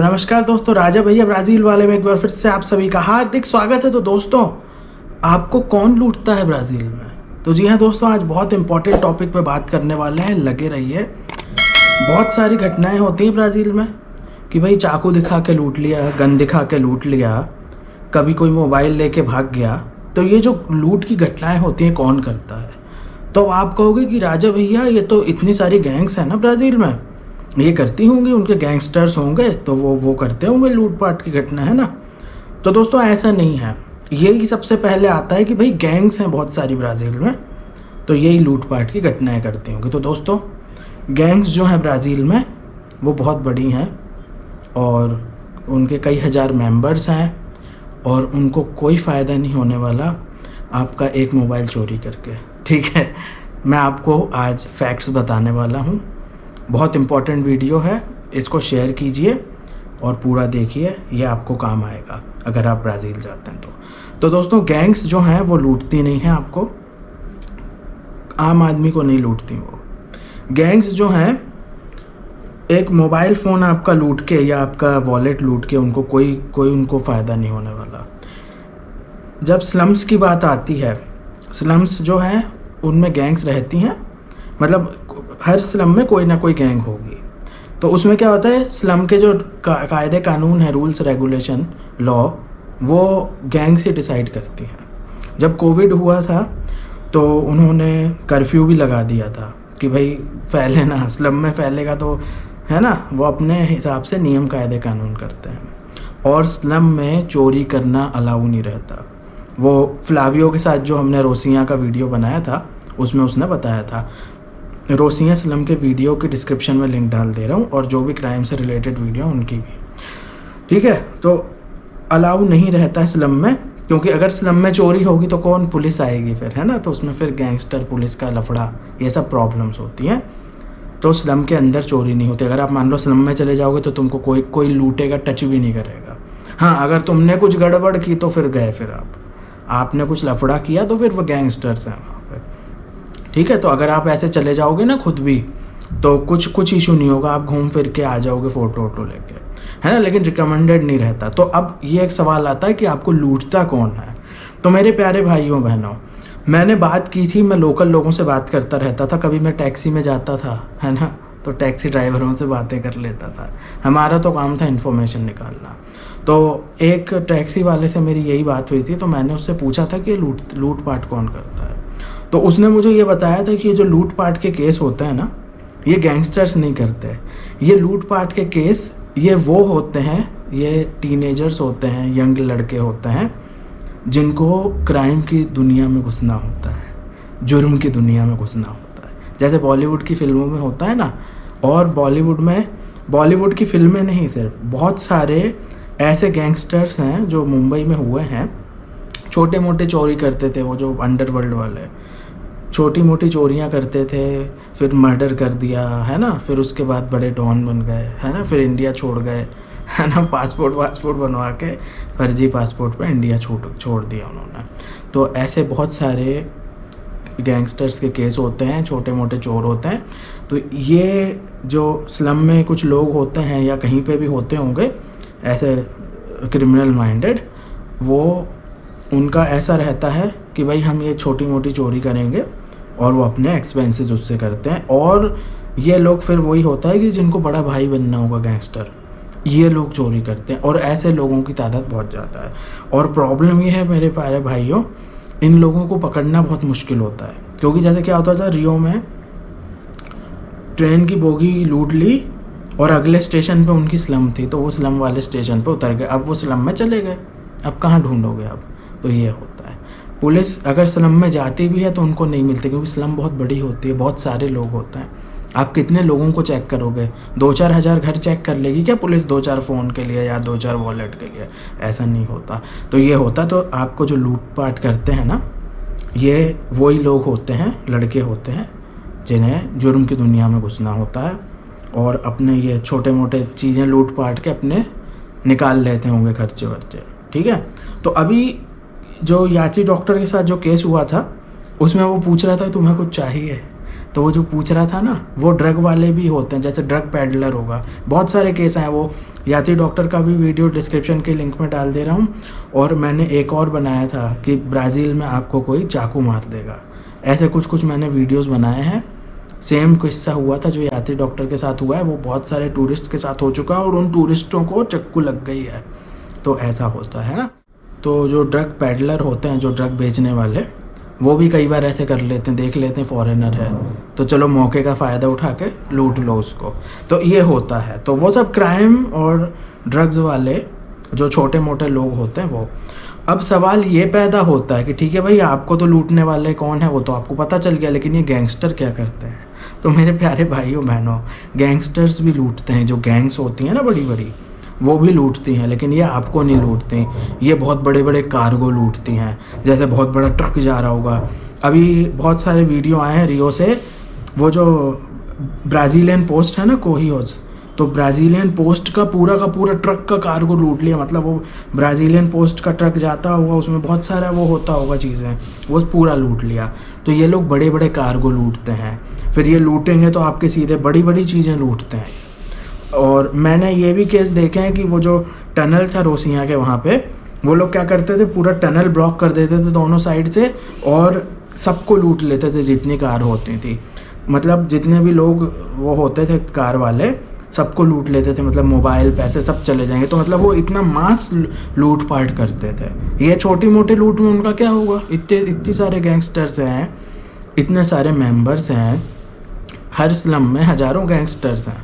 नमस्कार दोस्तों, राजा भैया ब्राज़ील वाले में एक बार फिर से आप सभी का हार्दिक स्वागत है। तो दोस्तों, आपको कौन लूटता है ब्राज़ील में? तो जी हाँ दोस्तों, आज बहुत इंपॉर्टेंट टॉपिक पे बात करने वाले हैं, लगे रहिए। बहुत सारी घटनाएं होती हैं ब्राज़ील में कि भाई चाकू दिखा के लूट लिया, गन दिखा के लूट लिया, कभी कोई मोबाइल लेके भाग गया। तो ये जो लूट की घटनाएँ होती हैं, कौन करता है? तो आप कहोगे कि राजा भैया ये तो इतनी सारी गैंग्स हैं ना ब्राज़ील में, ये करती होंगी, उनके गैंगस्टर्स होंगे तो वो करते होंगे लूटपाट की घटना, है ना। तो दोस्तों ऐसा नहीं है। यही सबसे पहले आता है कि भाई गैंग्स हैं बहुत सारी ब्राज़ील में, तो यही लूटपाट की घटनाएं करती होंगी। तो दोस्तों, गैंग्स जो हैं ब्राज़ील में वो बहुत बड़ी हैं और उनके कई हज़ार मेंबर्स हैं और उनको कोई फ़ायदा नहीं होने वाला आपका एक मोबाइल चोरी करके। ठीक है, मैं आपको आज फैक्ट्स बताने वाला हूँ। बहुत इम्पॉर्टेंट वीडियो है, इसको शेयर कीजिए और पूरा देखिए, ये आपको काम आएगा अगर आप ब्राज़ील जाते हैं तो दोस्तों, गैंग्स जो हैं वो लूटती नहीं हैं आपको, आम आदमी को नहीं लूटती। वो गैंग्स जो हैं एक मोबाइल फ़ोन आपका लूट के या आपका वॉलेट लूट के उनको कोई उनको फ़ायदा नहीं होने वाला। जब स्लम्स की बात आती है, स्लम्स जो हैं उनमें गैंग्स रहती हैं, मतलब हर स्लम में कोई ना कोई गैंग होगी। तो उसमें क्या होता है, स्लम के जो कायदे कानून है, रूल्स रेगुलेशन लॉ, वो गैंग से डिसाइड करती हैं। जब कोविड हुआ था तो उन्होंने कर्फ्यू भी लगा दिया था कि भाई फैले ना, स्लम में फैलेगा तो, है ना, वो अपने हिसाब से नियम कायदे कानून करते हैं। और स्लम में चोरी करना अलाउ नहीं रहता। वो फ्लावियो के साथ जो हमने रोसियाँ का वीडियो बनाया था उसमें उसने बताया था। रोसियाँ स्लम के वीडियो के डिस्क्रिप्शन में लिंक डाल दे रहा हूँ, और जो भी क्राइम से रिलेटेड वीडियो उनकी भी, ठीक है। तो अलाउ नहीं रहता है स्लम में, क्योंकि अगर स्लम में चोरी होगी तो कौन, पुलिस आएगी फिर, है ना। तो उसमें फिर गैंगस्टर, पुलिस का लफड़ा, ये सब प्रॉब्लम्स होती हैं। तो स्लम के अंदर चोरी नहीं होती। अगर आप मान लो स्लम में चले जाओगे तो तुमको कोई लूटेगा, टच भी नहीं करेगा। हाँ, अगर तुमने कुछ गड़बड़ की तो फिर गए, फिर आपने कुछ लफड़ा किया तो फिर वो गैंगस्टर्स हैं वहाँ पे, ठीक है। तो अगर आप ऐसे चले जाओगे ना खुद भी, तो कुछ इशू नहीं होगा, आप घूम फिर के आ जाओगे फ़ोटो वोटो लेके, है ना। लेकिन रिकमेंडेड नहीं रहता। तो अब ये एक सवाल आता है कि आपको लूटता कौन है। तो मेरे प्यारे भाइयों बहनों, मैंने बात की थी, मैं लोकल लोगों से बात करता रहता था। कभी मैं टैक्सी में जाता था, है ना, तो टैक्सी ड्राइवरों से बातें कर लेता था। हमारा तो काम था इन्फॉर्मेशन निकालना। तो एक टैक्सी वाले से मेरी यही बात हुई थी, तो मैंने उससे पूछा था कि लूटपाट कौन करता है। तो उसने मुझे ये बताया था कि ये जो लूटपाट के केस होते हैं ना, ये गैंगस्टर्स नहीं करते। ये लूटपाट के केस ये वो होते हैं, ये टीनेजर्स होते हैं, यंग लड़के होते हैं, जिनको क्राइम की दुनिया में घुसना होता है, जुर्म की दुनिया में घुसना होता है। जैसे बॉलीवुड की फिल्मों में होता है ना। और बॉलीवुड की फिल्में नहीं, सिर्फ बहुत सारे ऐसे गैंगस्टर्स हैं जो मुंबई में हुए हैं। छोटे मोटे चोरी करते थे, वो जो अंडरवर्ल्ड वाले छोटी मोटी चोरियां करते थे, फिर मर्डर कर दिया, है ना, फिर उसके बाद बड़े डॉन बन गए, है ना, फिर इंडिया छोड़ गए, है ना, पासपोर्ट बनवा के फर्जी पासपोर्ट पे इंडिया छोड़ दिया उन्होंने। तो ऐसे बहुत सारे गैंगस्टर्स के केस होते हैं, छोटे मोटे चोर होते हैं। तो ये जो स्लम में कुछ लोग होते हैं या कहीं पे भी होते होंगे ऐसे क्रिमिनल माइंडेड, वो उनका ऐसा रहता है कि भाई हम ये छोटी मोटी चोरी करेंगे, और वो अपने एक्सपेंसेस उससे करते हैं। और ये लोग फिर वही होता है कि जिनको बड़ा भाई बनना होगा गैंगस्टर, ये लोग चोरी करते हैं, और ऐसे लोगों की तादाद बहुत ज़्यादा है। और प्रॉब्लम ये है मेरे प्यारे भाइयों, इन लोगों को पकड़ना बहुत मुश्किल होता है। क्योंकि जैसे क्या होता था, रियो में ट्रेन की बोगी लूट ली और अगले स्टेशन पे उनकी स्लम थी, तो वो स्लम वाले स्टेशन पे उतर गए। अब वो स्लम में चले गए, अब कहाँ ढूंढोगे अब। तो ये होता है। पुलिस अगर स्लम में जाती भी है तो उनको नहीं मिलती, क्योंकि स्लम बहुत बड़ी होती है, बहुत सारे लोग होते हैं। आप कितने लोगों को चेक करोगे? 2-4 हज़ार घर चेक कर लेगी क्या पुलिस 2-4 फ़ोन के लिए या 2-4 वॉलेट के लिए? ऐसा नहीं होता। तो ये होता, तो आपको जो लूटपाट करते हैं ना, ये वही लोग होते हैं, लड़के होते हैं, जिन्हें जुर्म की दुनिया में घुसना होता है और अपने ये छोटे मोटे चीज़ें लूट पाट के अपने निकाल लेते होंगे खर्चे वर्चे, ठीक है। तो अभी जो याची डॉक्टर के साथ जो केस हुआ था, उसमें वो पूछ रहा था तुम्हें कुछ चाहिए, तो वो जो पूछ रहा था ना, वो ड्रग वाले भी होते हैं, जैसे ड्रग पैडलर होगा, बहुत सारे केस हैं। वो यात्री डॉक्टर का भी वीडियो डिस्क्रिप्शन के लिंक में डाल दे रहा हूँ। और मैंने एक और बनाया था कि ब्राज़ील में आपको कोई चाकू मार देगा, ऐसे कुछ मैंने वीडियोज़ बनाए हैं। सेम किस्सा हुआ था जो यात्री डॉक्टर के साथ हुआ है, वो बहुत सारे टूरिस्ट के साथ हो चुका है और उन टूरिस्टों को चक्कू लग गई है। तो ऐसा होता है ना। तो जो ड्रग पैडलर होते हैं, जो ड्रग बेचने वाले, वो भी कई बार ऐसे कर लेते हैं, देख लेते हैं फॉरेनर है तो चलो मौके का फ़ायदा उठा के लूट लो उसको। तो ये होता है। तो वो सब क्राइम और ड्रग्स वाले जो छोटे मोटे लोग होते हैं वो। अब सवाल ये पैदा होता है कि ठीक है भाई, आपको तो लूटने वाले कौन है वो तो आपको पता चल गया, लेकिन ये गैंगस्टर क्या करते हैं? तो मेरे प्यारे भाइयों बहनों, गैंगस्टर्स भी लूटते हैं। जो गैंग्स होती हैं ना बड़ी बड़ी, वो भी लूटती हैं, लेकिन ये आपको नहीं लूटती। ये बहुत बड़े बड़े कार्गो लूटती हैं, जैसे बहुत बड़ा ट्रक जा रहा होगा। अभी बहुत सारे वीडियो आए हैं रियो से, वो जो ब्राज़ीलियन पोस्ट है ना, कोहियोज, तो ब्राज़ीलियन पोस्ट का पूरा ट्रक का कार्गो लूट लिया। मतलब वो ब्राज़ीलियन पोस्ट का ट्रक जाता होगा, उसमें बहुत सारा वो होता होगा चीज़ें, वो पूरा लूट लिया। तो ये लोग बड़े बड़े कार्गो लूटते हैं, फिर ये लूटेंगे तो आपके सीधे बड़ी बड़ी चीज़ें लूटते हैं। और मैंने ये भी केस देखे हैं कि वो जो टनल था रोसिया के वहाँ पे, वो लोग क्या करते थे, पूरा टनल ब्लॉक कर देते थे दोनों साइड से और सबको लूट लेते थे जितनी कार होती थी। मतलब जितने भी लोग वो होते थे कार वाले, सबको लूट लेते थे। मतलब मोबाइल, पैसे सब चले जाएंगे। तो मतलब वो इतना मास लूट पाट करते थे। ये छोटी मोटी लूट में उनका क्या होगा? इतने सारे गैंगस्टर्स हैं, इतने सारे मेंबर्स हैं, हर स्लम में हज़ारों गैंगस्टर्स हैं।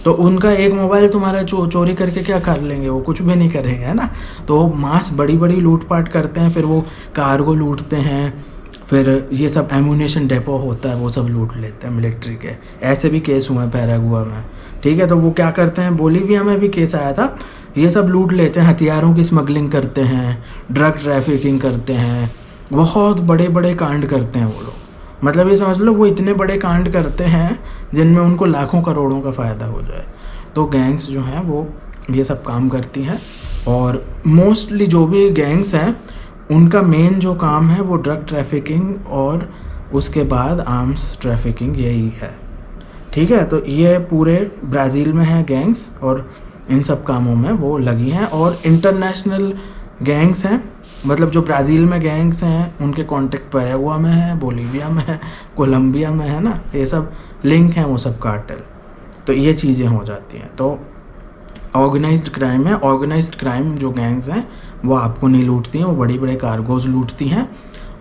तो उनका एक मोबाइल तुम्हारा चोरी करके क्या कर लेंगे? वो कुछ भी नहीं करेंगे, है ना। तो मास बड़ी बड़ी लूटपाट करते हैं, फिर वो कार्गो लूटते हैं, फिर ये सब एमुनेशन डेपो होता है वो सब लूट लेते हैं मिलिट्री के। ऐसे भी केस हुए हैं पैरागुआ में, ठीक है। तो वो क्या करते हैं, बोलीविया में भी केस आया था, ये सब लूट लेते हैं, हथियारों की स्मगलिंग करते हैं, ड्रग ट्रैफिकिंग करते हैं, बहुत बड़े बड़े कांड करते हैं वो लोग। मतलब ये समझ लो वो इतने बड़े कांड करते हैं जिनमें उनको लाखों करोड़ों का फ़ायदा हो जाए। तो गैंग्स जो हैं वो ये सब काम करती हैं। और मोस्टली जो भी गैंग्स हैं उनका मेन जो काम है वो ड्रग ट्रैफिकिंग और उसके बाद आर्म्स ट्रैफिकिंग, यही है, ठीक है। तो ये पूरे ब्राज़ील में है गैंग्स और इन सब कामों में वो लगी हैं। और इंटरनेशनल गैंग्स हैं, मतलब जो ब्राज़ील में गैंग्स हैं उनके कॉन्टेक्ट पैरागुआ में है, बोलीविया में है, कोलंबिया में है ना, ये सब लिंक हैं वो सब कार्टेल। तो ये चीज़ें हो जाती हैं। तो ऑर्गेनाइज्ड क्राइम है। ऑर्गेनाइज्ड क्राइम जो गैंग्स हैं वो आपको नहीं लूटती हैं, वो बड़ी बड़े कार्गोज लूटती हैं।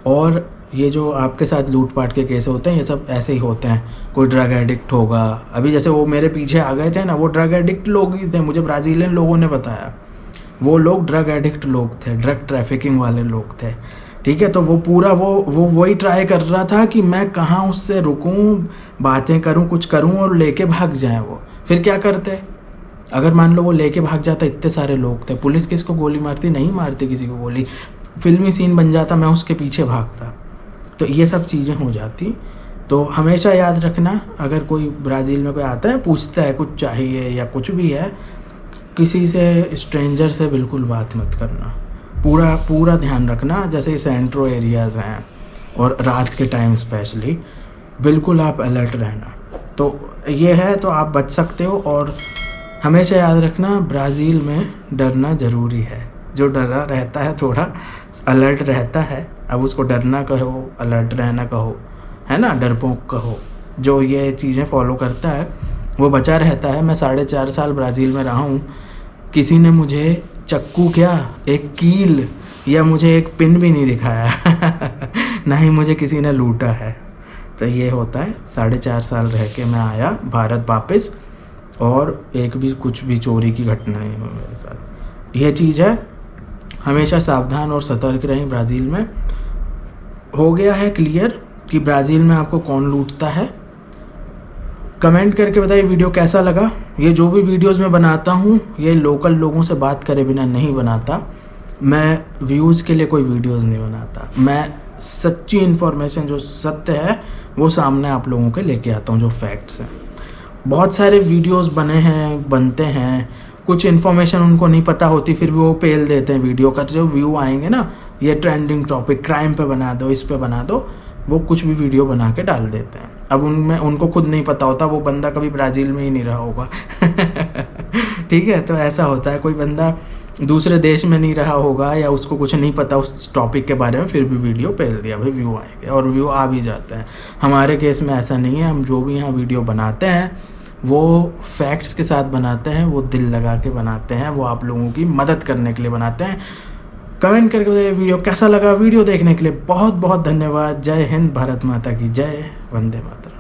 और ये जो आपके साथ लूटपाट के केस होते हैं ये सब ऐसे ही होते हैं। कोई ड्रग एडिक्ट होगा, अभी जैसे वो मेरे पीछे आ गए थे ना, वो ड्रग एडिक्ट लोग ही थे, मुझे ब्राज़ीलियन लोगों ने बताया। वो लोग ड्रग एडिक्ट लोग थे, ड्रग ट्रैफिकिंग वाले लोग थे, ठीक है। तो वो पूरा वो वही ट्राई कर रहा था कि मैं कहाँ उससे रुकूं, बातें करूं, कुछ करूं और लेके भाग जाए वो। फिर क्या करते, अगर मान लो वो लेके भाग जाता, इतने सारे लोग थे, पुलिस किसको गोली मारती? नहीं मारती किसी को गोली। फिल्मी सीन बन जाता, मैं उसके पीछे भागता। तो ये सब चीज़ें हो जाती। तो हमेशा याद रखना, अगर कोई ब्राज़ील में कोई आता है पूछता है कुछ चाहिए या कुछ भी है, किसी से, स्ट्रेंजर से बिल्कुल बात मत करना। पूरा ध्यान रखना। जैसे सेंट्रो एरियाज़ हैं और रात के टाइम स्पेशली, बिल्कुल आप अलर्ट रहना। तो ये है, तो आप बच सकते हो। और हमेशा याद रखना, ब्राज़ील में डरना ज़रूरी है। जो डरा रहता है, थोड़ा अलर्ट रहता है, अब उसको डरना कहो, अलर्ट रहना कहो, है ना, डरपोक कहो, जो ये चीज़ें फॉलो करता है वो बचा रहता है। मैं 4.5 साल ब्राज़ील में रहा हूँ, किसी ने मुझे चक्कू क्या, एक कील या मुझे एक पिन भी नहीं दिखाया ना ही मुझे किसी ने लूटा है। तो ये होता है। 4.5 साल रह के मैं आया भारत वापस और एक भी कुछ भी चोरी की घटना नहीं हुई मेरे साथ। ये चीज़ है, हमेशा सावधान और सतर्क रहें। ब्राज़ील में हो गया है क्लियर कि ब्राज़ील में आपको कौन लूटता है। कमेंट करके बताइए वीडियो कैसा लगा। ये जो भी वीडियोस मैं बनाता हूँ ये लोकल लोगों से बात करे बिना नहीं बनाता। मैं व्यूज़ के लिए कोई वीडियोस नहीं बनाता। मैं सच्ची इन्फॉर्मेशन, जो सत्य है वो सामने आप लोगों के लेके आता हूँ, जो फैक्ट्स हैं। बहुत सारे वीडियोस बनते हैं, कुछ इन्फॉर्मेशन उनको नहीं पता होती, फिर वो पेल देते हैं वीडियो का। जो व्यू आएंगे ना, ये ट्रेंडिंग टॉपिक क्राइम पे बना दो, इस पे बना दो, वो कुछ भी वीडियो बना के डाल देते हैं। अब उनमें उनको खुद नहीं पता होता, वो बंदा कभी ब्राज़ील में ही नहीं रहा होगा। ठीक है, तो ऐसा होता है, कोई बंदा दूसरे देश में नहीं रहा होगा या उसको कुछ नहीं पता उस टॉपिक के बारे में, फिर भी वीडियो भेज दिया, भाई व्यू आएंगे, और व्यू आ भी जाता है। हमारे केस में ऐसा नहीं है, हम जो भी यहाँ वीडियो बनाते हैं वो फैक्ट्स के साथ बनाते हैं, वो दिल लगा के बनाते हैं, वो आप लोगों की मदद करने के लिए बनाते हैं। कमेंट करके बताइए वीडियो कैसा लगा। वीडियो देखने के लिए बहुत बहुत धन्यवाद। जय हिंद, भारत माता की जय, वंदे मातरम।